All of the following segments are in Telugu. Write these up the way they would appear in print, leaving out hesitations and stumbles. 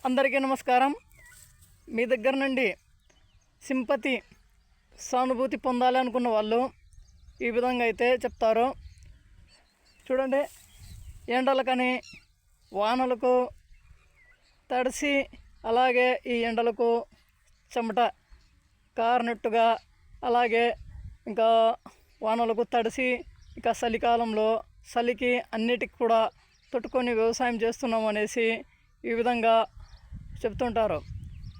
అందరికీ నమస్కారం. మీ దగ్గర నుండి సింపతి సానుభూతి పొందాలి అనుకున్న వాళ్ళు ఈ విధంగా అయితే చెప్తారు. చూడండి, ఎండలకని వానలకు తడిసి అలాగే ఈ ఎండలకు చెమట కారినట్టుగా, అలాగే ఇంకా వానలకు తడిసి ఇక చలికాలంలో చలికి అన్నిటికి కూడా తట్టుకొని వ్యవసాయం చేస్తున్నాం అనేసి ఈ విధంగా చెప్తుంటారు.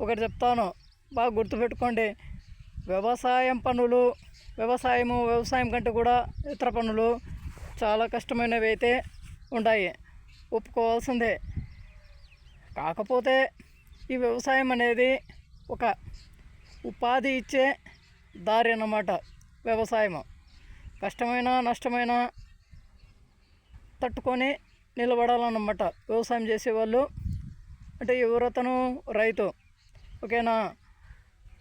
ఒకటి చెప్తాను, బాగా గుర్తుపెట్టుకోండి. వ్యవసాయం కంటే కూడా ఇతర పనులు చాలా కష్టమైనవి అయితే ఉంటాయి, ఒప్పుకోవాల్సిందే. కాకపోతే ఈ వ్యవసాయం అనేది ఒక ఉపాధి ఇచ్చే దారి అన్నమాట. వ్యవసాయం కష్టమైన నష్టమైన తట్టుకొని నిలబడాలన్నమాట వ్యవసాయం చేసేవాళ్ళు. అంటే ఎవరతను రైతు, ఓకేనా?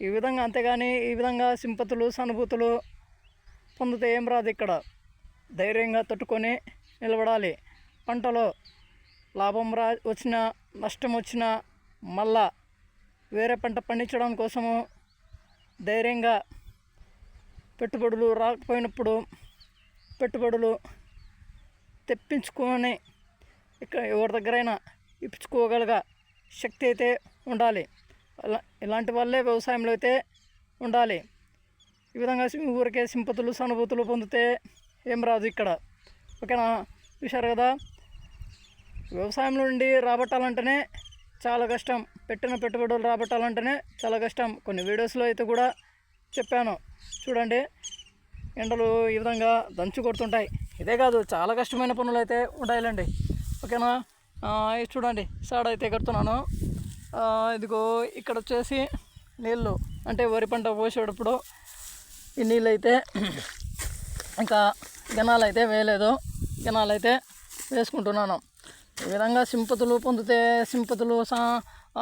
ఈ విధంగా, అంతేగాని ఈ విధంగా సింపతులు సానుభూతులు పొందితే ఏం రాదు. ఇక్కడ ధైర్యంగా తట్టుకొని నిలబడాలి. పంటలో లాభం వచ్చినా నష్టం వచ్చినా మళ్ళా వేరే పంట పండించడం కోసము ధైర్యంగా పెట్టుబడులు రాకపోయినప్పుడు పెట్టుబడులు తెప్పించుకొని ఇక్కడ ఎవరి దగ్గరైనా ఇప్పించుకోగలగా శక్తి అయితే ఉండాలి. ఇలాంటి వాళ్ళే వ్యవసాయంలో అయితే ఉండాలి. ఈ విధంగా ఊరికే సింపతులు సానుభూతులు పొందితే ఏం రాదు ఇక్కడ, ఓకేనా? చూశారు కదా, వ్యవసాయం నుండి రాబట్టాలంటేనే చాలా కష్టం. పెట్టిన పెట్టుబడులు రాబట్టాలంటేనే చాలా కష్టం. కొన్ని వీడియోస్లో అయితే కూడా చెప్పాను. చూడండి, ఎండలు ఈ విధంగా దంచు కొడుతుంటాయి. ఇదే కాదు, చాలా కష్టమైన పనులు అయితే ఉంటాయిలేండి, ఓకేనా? ఇది చూడండి, సాడ్ అయితే కడుతున్నాను. ఇదిగో ఇక్కడ వచ్చేసి నీళ్ళు, అంటే వరి పంట పోసేటప్పుడు ఈ నీళ్ళు అయితే ఇంకా గినాలు అయితే వేయలేదు, గినాలు అయితే వేసుకుంటున్నాను. ఈ విధంగా సింపతులు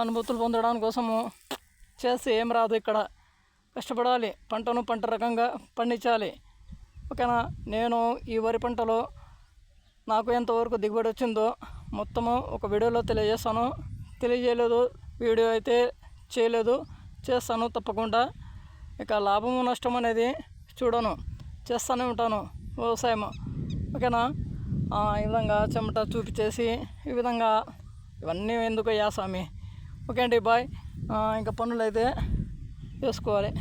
అనుభూతులు పొందడానికి కోసము చేస్తే ఏం రాదు. ఇక్కడ కష్టపడాలి, పంట రకంగా పండించాలి, ఓకేనా? నేను ఈ వరి పంటలో నాకు ఎంతవరకు దిగుబడి వచ్చిందో మొత్తము ఒక వీడియోలో తెలియజేయలేదు, వీడియో అయితే చేయలేదు, చేస్తాను తప్పకుండా. ఇక లాభము నష్టం అనేది చూడను, చేస్తూనే ఉంటాను వ్యవసాయం, ఓకేనా? ఈ విధంగా చెమట చూపించేసి ఈ విధంగా ఇవన్నీ ఎందుకు స్వామి. ఓకే అండి, బాయ్. ఇంకా పనులు అయితే చేసుకోవాలి.